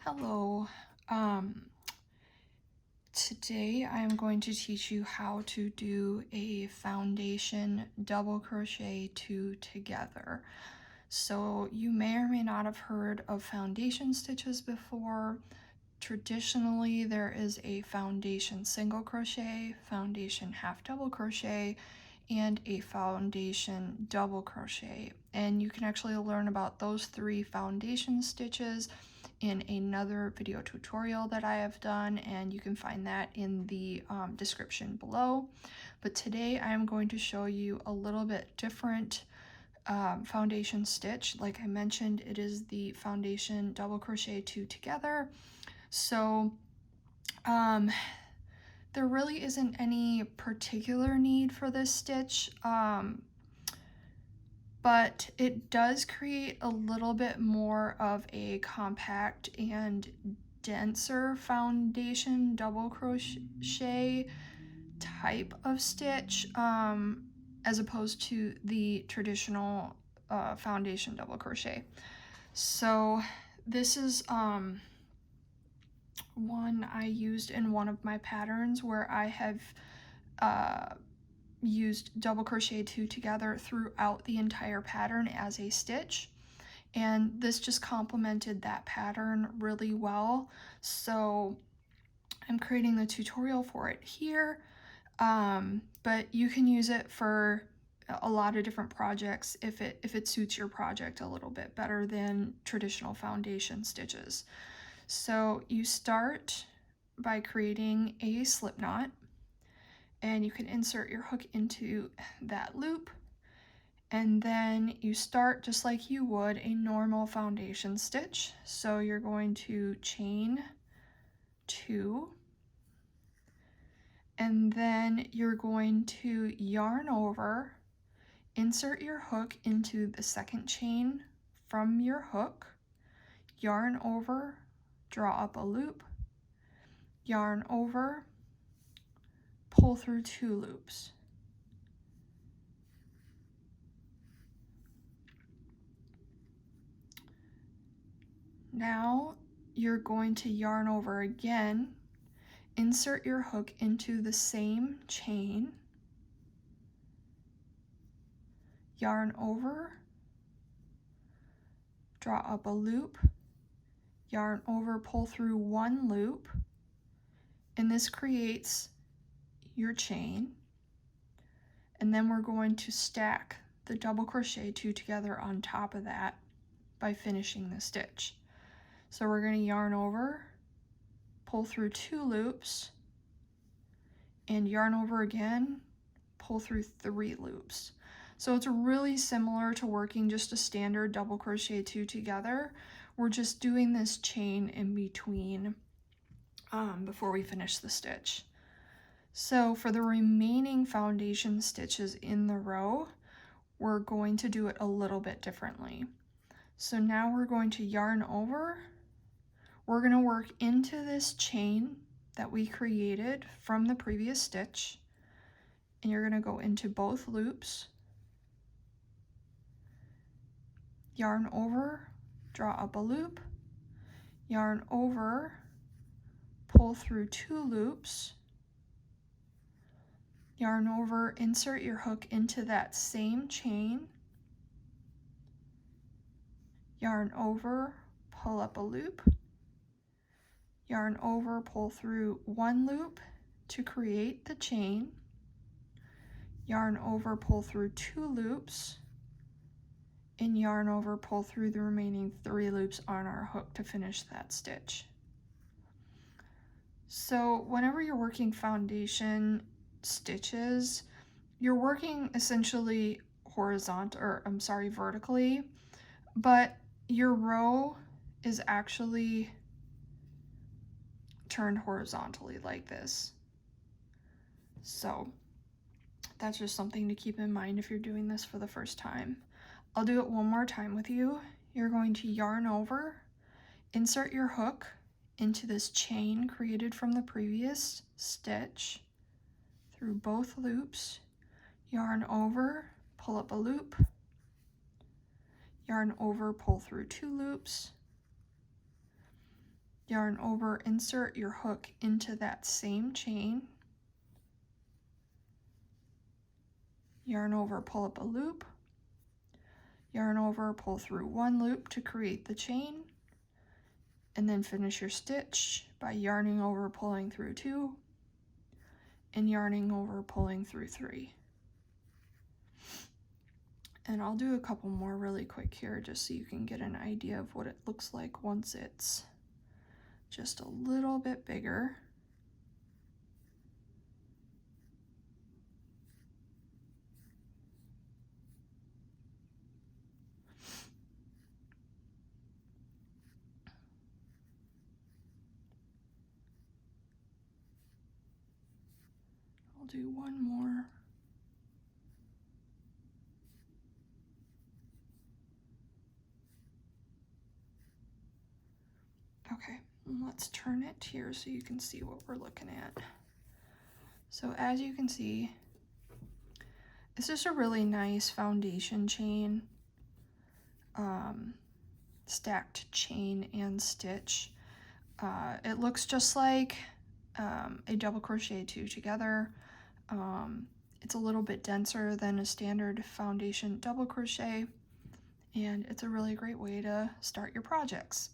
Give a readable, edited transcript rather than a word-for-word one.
Hello. Um, Today I'm going to teach you how to do a foundation double crochet two together. So you may or may not have heard of foundation stitches before. Traditionally, there is a foundation single crochet, foundation half double crochet, and a foundation double crochet. And you can actually learn about those three foundation stitches in another video tutorial that I have done, and you can find that in the description below. But today I am going to show you a little bit different foundation stitch. Like I mentioned, it is the foundation double crochet two together. So there really isn't any particular need for this stitch, but it does create a little bit more of a compact and denser foundation double crochet type of stitch, as opposed to the traditional foundation double crochet. So this is one I used in one of my patterns where I have used double crochet two together throughout the entire pattern as a stitch, and this just complemented that pattern really well. So I'm creating the tutorial for it here, but you can use it for a lot of different projects if it suits your project a little bit better than traditional foundation stitches. So you start by creating a slip knot, and you can insert your hook into that loop, and then you start just like you would a normal foundation stitch. So you're going to chain 2, and then you're going to yarn over, insert your hook into the second chain from your hook, yarn over, draw up a loop, yarn over, pull through 2 loops. Now you're going to yarn over again, insert your hook into the same chain, yarn over, draw up a loop, yarn over, pull through 1 loop, and this creates your chain. And then we're going to stack the double crochet 2 together on top of that by finishing the stitch. So we're going to yarn over, pull through 2 loops, and yarn over again, pull through 3 loops. So it's really similar to working just a standard double crochet 2 together. We're just doing this chain in between before we finish the stitch. So for the remaining foundation stitches in the row, we're going to do it a little bit differently. So now we're going to yarn over. We're going to work into this chain that we created from the previous stitch, and you're going to go into both loops, yarn over, draw up a loop, yarn over, pull through 2 loops, yarn over, insert your hook into that same chain, yarn over, pull up a loop, yarn over, pull through 1 loop to create the chain, yarn over, pull through 2 loops, and yarn over, pull through the remaining 3 loops on our hook to finish that stitch. So whenever you're working foundation stitches, you're working essentially vertically, but your row is actually turned horizontally like this. So that's just something to keep in mind if you're doing this for the first time. I'll do it one more time with you. You're going to yarn over, insert your hook into this chain created from the previous stitch through both loops, yarn over, pull up a loop, yarn over, pull through 2 loops, yarn over, insert your hook into that same chain, yarn over, pull up a loop, yarn over, pull through one loop to create the chain, and then finish your stitch by yarning over, pulling through 2, and yarning over, pulling through 3. And I'll do a couple more really quick here just so you can get an idea of what it looks like once it's just a little bit bigger. I'll do one more. Okay, let's turn it here so you can see what we're looking at. So as you can see, it's just a really nice foundation chain, stacked chain and stitch. It looks just like a double crochet 2 together. It's a little bit denser than a standard foundation double crochet, and it's a really great way to start your projects.